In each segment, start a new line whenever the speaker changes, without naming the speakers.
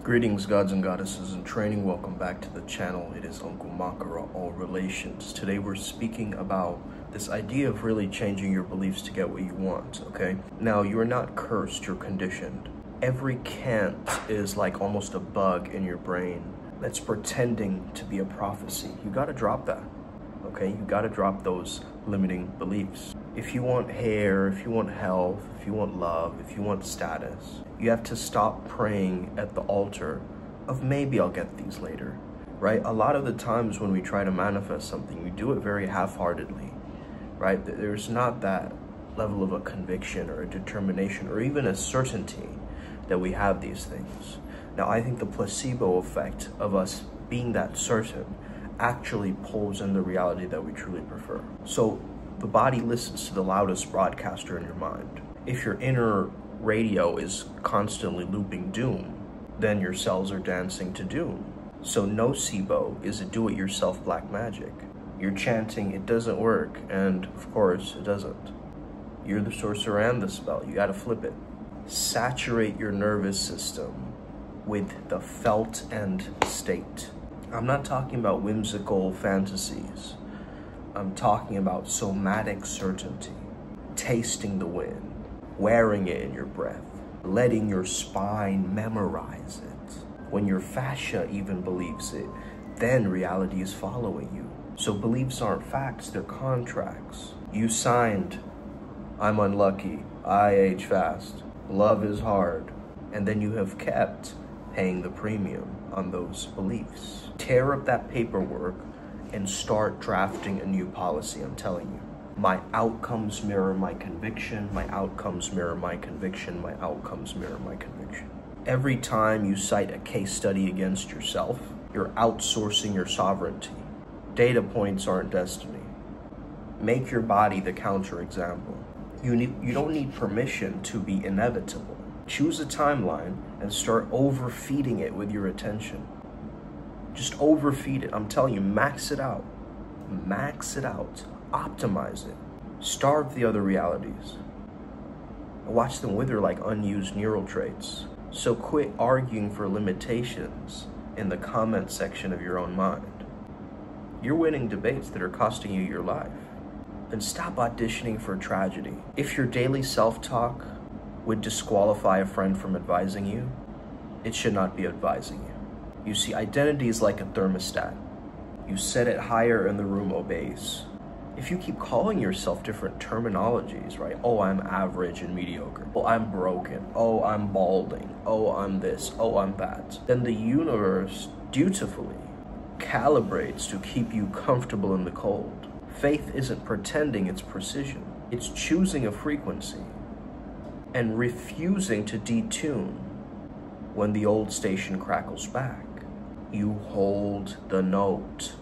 Greetings, gods and goddesses in training. Welcome back to the channel. It is Uncle Makara, All Relations. Today we're speaking about this idea of really changing your beliefs to get what you want, okay? Now, you're not cursed, you're conditioned. Every cant is like almost a bug in your brain that's pretending to be a prophecy. You gotta drop that, okay? You gotta drop those limiting beliefs. If you want hair, if you want health, if you want love, if you want status, you have to stop praying at the altar of maybe I'll get these later, right? A lot of the times when we try to manifest something, we do it very half-heartedly, right? There's not that level of a conviction or a determination or even a certainty that we have these things. Now, I think the placebo effect of us being that certain actually pulls in the reality that we truly prefer. So the body listens to the loudest broadcaster in your mind. If your inner radio is constantly looping doom, then your cells are dancing to doom. So nocebo is a do-it-yourself black magic. You're chanting, it doesn't work, and of course it doesn't. You're the sorcerer and the spell. You gotta flip it. Saturate your nervous system with the felt end state. I'm not talking about whimsical fantasies. I'm talking about somatic certainty, tasting the wind, wearing it in your breath, letting your spine memorize it. When your fascia even believes it, then reality is following you. So beliefs aren't facts, they're contracts. You signed, I'm unlucky, I age fast, love is hard, and then you have kept paying the premium on those beliefs. Tear up that paperwork and start drafting a new policy, I'm telling you. My outcomes mirror my conviction, my outcomes mirror my conviction, my outcomes mirror my conviction. Every time you cite a case study against yourself, you're outsourcing your sovereignty. Data points aren't destiny. Make your body the counterexample. You don't need permission to be inevitable. Choose a timeline and start overfeeding it with your attention. Just overfeed it. I'm telling you, max it out. Max it out. Optimize it. Starve the other realities. Watch them wither like unused neural traits. So quit arguing for limitations in the comment section of your own mind. You're winning debates that are costing you your life. And stop auditioning for tragedy. If your daily self-talk would disqualify a friend from advising you, it should not be advising you. You see, identity is like a thermostat. You set it higher and the room obeys. If you keep calling yourself different terminologies, right? Oh, I'm average and mediocre. Oh, I'm broken. Oh, I'm balding. Oh, I'm this. Oh, I'm that. Then the universe dutifully calibrates to keep you comfortable in the cold. Faith isn't pretending, it's precision. It's choosing a frequency and refusing to detune when the old station crackles back. You hold the note.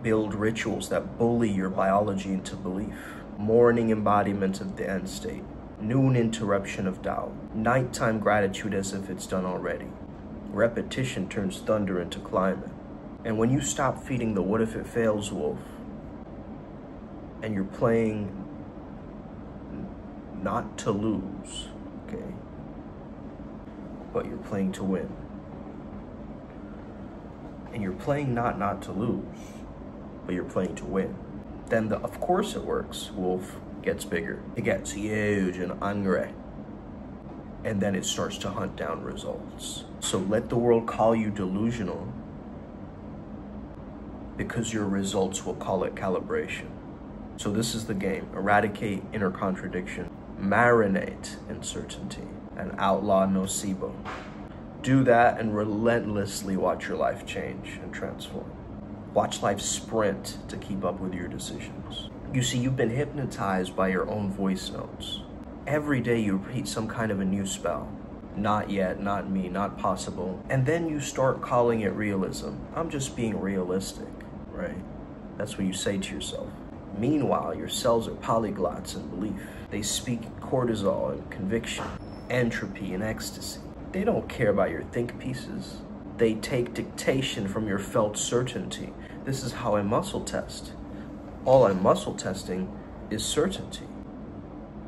Build rituals that bully your biology into belief. Morning embodiment of the end state. Noon interruption of doubt. Nighttime gratitude as if it's done already. Repetition turns thunder into climate. And when you stop feeding the what if it fails wolf, and you're playing not to lose, okay? But you're playing to win. And you're playing not to lose, but you're playing to win. Then of course it works. Wolf gets bigger. It gets huge and angry. And then it starts to hunt down results. So let the world call you delusional, because your results will call it calibration. So this is the game. Eradicate inner contradiction. Marinate in certainty. And outlaw nocebo. Do that and relentlessly watch your life change and transform. Watch life sprint to keep up with your decisions. You see, you've been hypnotized by your own voice notes. Every day you repeat some kind of a new spell. Not yet, not me, not possible. And then you start calling it realism. I'm just being realistic, right? That's what you say to yourself. Meanwhile, your cells are polyglots in belief. They speak cortisol and conviction, entropy and ecstasy. They don't care about your think pieces. They take dictation from your felt certainty. This is how I muscle test. All I'm muscle testing is certainty.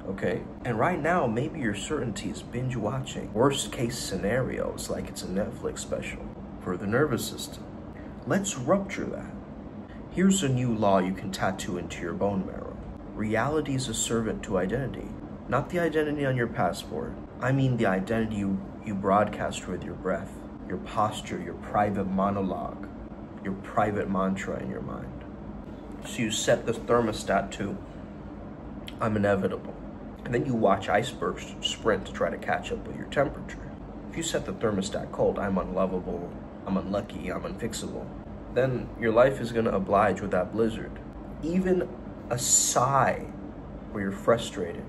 okay? And right now, maybe your certainty is binge watching worst case scenarios like it's a Netflix special for the nervous system. Let's rupture that. Here's a new law you can tattoo into your bone marrow. Reality is a servant to identity. Not the identity on your passport. I mean the identity you broadcast with your breath, your posture, your private monologue, your private mantra in your mind. So you set the thermostat to, I'm inevitable. And then you watch icebergs sprint to try to catch up with your temperature. If you set the thermostat cold, I'm unlovable, I'm unlucky, I'm unfixable, then your life is gonna oblige with that blizzard. Even a sigh where you're frustrated,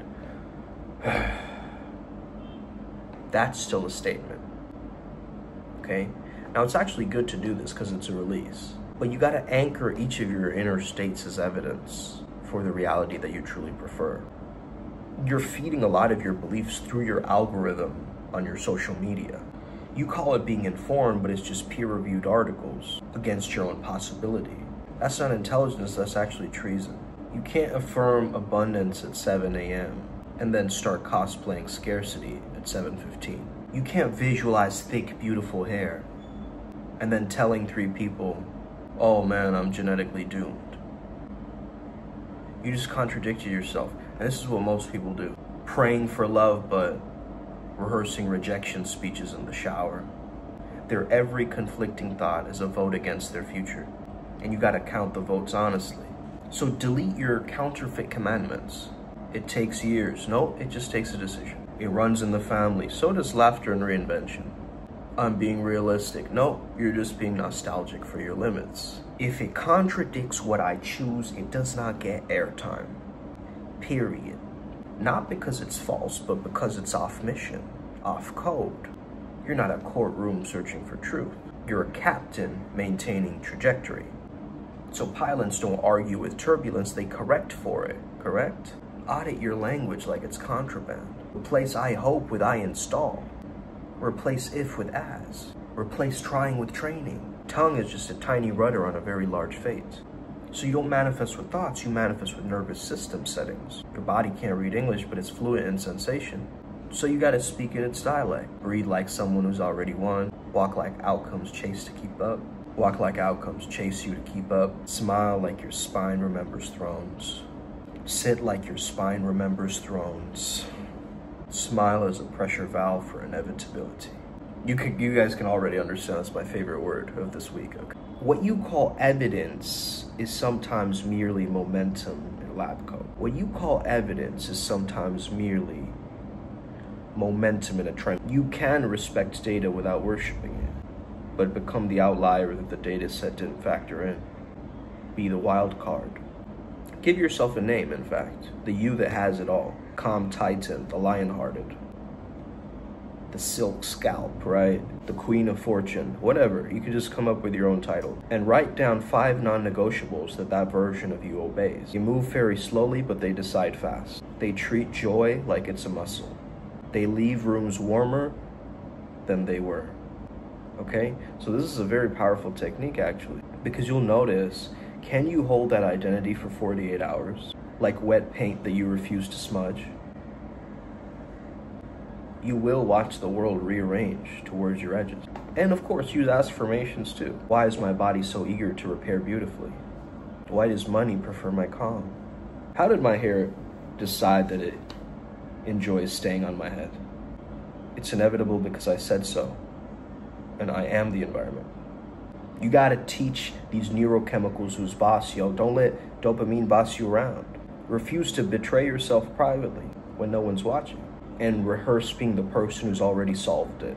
that's still a statement, okay? Now it's actually good to do this because it's a release, but you gotta anchor each of your inner states as evidence for the reality that you truly prefer. You're feeding a lot of your beliefs through your algorithm on your social media. You call it being informed, but it's just peer-reviewed articles against your own possibility. That's not intelligence, that's actually treason. You can't affirm abundance at 7 a.m. and then start cosplaying scarcity at 7:15. You can't visualize thick, beautiful hair and then telling 3 people, oh man, I'm genetically doomed. You just contradicted yourself. And this is what most people do. Praying for love, but rehearsing rejection speeches in the shower. Their every conflicting thought is a vote against their future. And you gotta count the votes honestly. So delete your counterfeit commandments. It takes years. No, it just takes a decision. It runs in the family. So does laughter and reinvention. I'm being realistic. No, you're just being nostalgic for your limits. If it contradicts what I choose, it does not get airtime. Period. Not because it's false, but because it's off mission, off code. You're not a courtroom searching for truth. You're a captain maintaining trajectory. So pilots don't argue with turbulence, they correct for it, correct? Audit your language like it's contraband. Replace I hope with I install. Replace if with as. Replace trying with training. Tongue is just a tiny rudder on a very large fate. So you don't manifest with thoughts, you manifest with nervous system settings. Your body can't read English, but it's fluent in sensation. So you gotta speak in its dialect. Breathe like someone who's already won. Walk like outcomes chase to keep up. Walk like outcomes chase you to keep up. Smile like your spine remembers thrones. Sit like your spine remembers thrones. Smile is a pressure valve for inevitability. You guys can already understand that's my favorite word of this week. Okay. What you call evidence is sometimes merely momentum in lab coat. What you call evidence is sometimes merely momentum in a trend. You can respect data without worshiping it, but become the outlier that the data set didn't factor in. Be the wild card. Give yourself a name, in fact. The you that has it all. Calm Titan, the lion-hearted. The silk scalp, right? The queen of fortune, whatever. You could just come up with your own title and write down 5 non-negotiables that version of you obeys. They move very slowly, but they decide fast. They treat joy like it's a muscle. They leave rooms warmer than they were. Okay? So this is a very powerful technique, actually, because you'll notice, can you hold that identity for 48 hours? Like wet paint that you refuse to smudge? You will watch the world rearrange towards your edges. And of course, use affirmations too. Why is my body so eager to repair beautifully? Why does money prefer my calm? How did my hair decide that it enjoys staying on my head? It's inevitable because I said so. And I am the environment. You gotta teach these neurochemicals who's boss, yo. Don't let dopamine boss you around. Refuse to betray yourself privately when no one's watching. And rehearse being the person who's already solved it.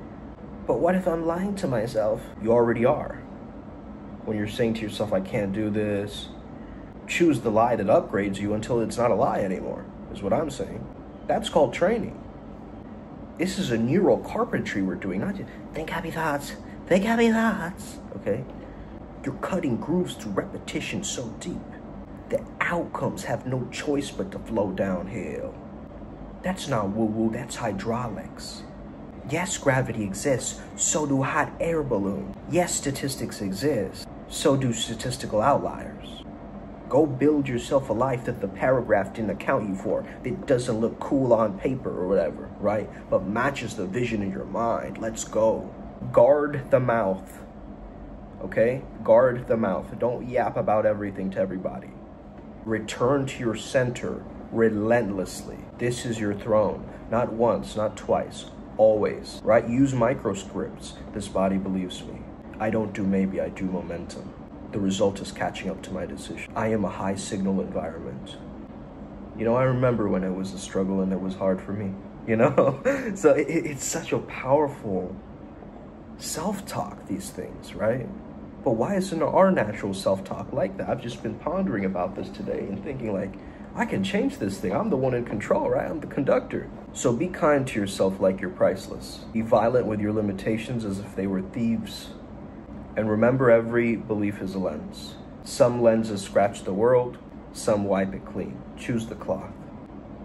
But what if I'm lying to myself? You already are. When you're saying to yourself, I can't do this, choose the lie that upgrades you until it's not a lie anymore, is what I'm saying. That's called training. This is a neural carpentry we're doing, not just think happy thoughts, okay? You're cutting grooves through repetition so deep that outcomes have no choice but to flow downhill. That's not woo-woo, that's hydraulics. Yes, gravity exists, so do hot air balloons. Yes, statistics exist, so do statistical outliers. Go build yourself a life that the paragraph didn't account you for. It doesn't look cool on paper or whatever, right? But matches the vision in your mind. Let's go. Guard the mouth, okay? Guard the mouth. Don't yap about everything to everybody. Return to your center relentlessly. This is your throne. Not once, not twice, always, right? Use microscripts. This body believes me. I don't do maybe, I do momentum. The result is catching up to my decision. I am a high signal environment. You know, I remember when it was a struggle and it was hard for me, you know? So it's such a powerful self-talk, these things, right? But why isn't our natural self-talk like that? I've just been pondering about this today and thinking like, I can change this thing. I'm the one in control, right? I'm the conductor. So be kind to yourself like you're priceless. Be violent with your limitations as if they were thieves. And remember, every belief is a lens. Some lenses scratch the world, some wipe it clean. Choose the cloth.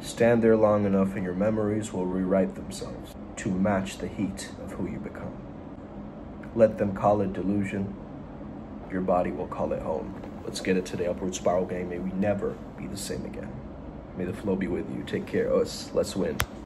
Stand there long enough and your memories will rewrite themselves to match the heat of who you become. Let them call it delusion. Your body will call it home. Let's get it today. Upward Spiral Gang. May we never be the same again. May the flow be with you. Take care. Let's win.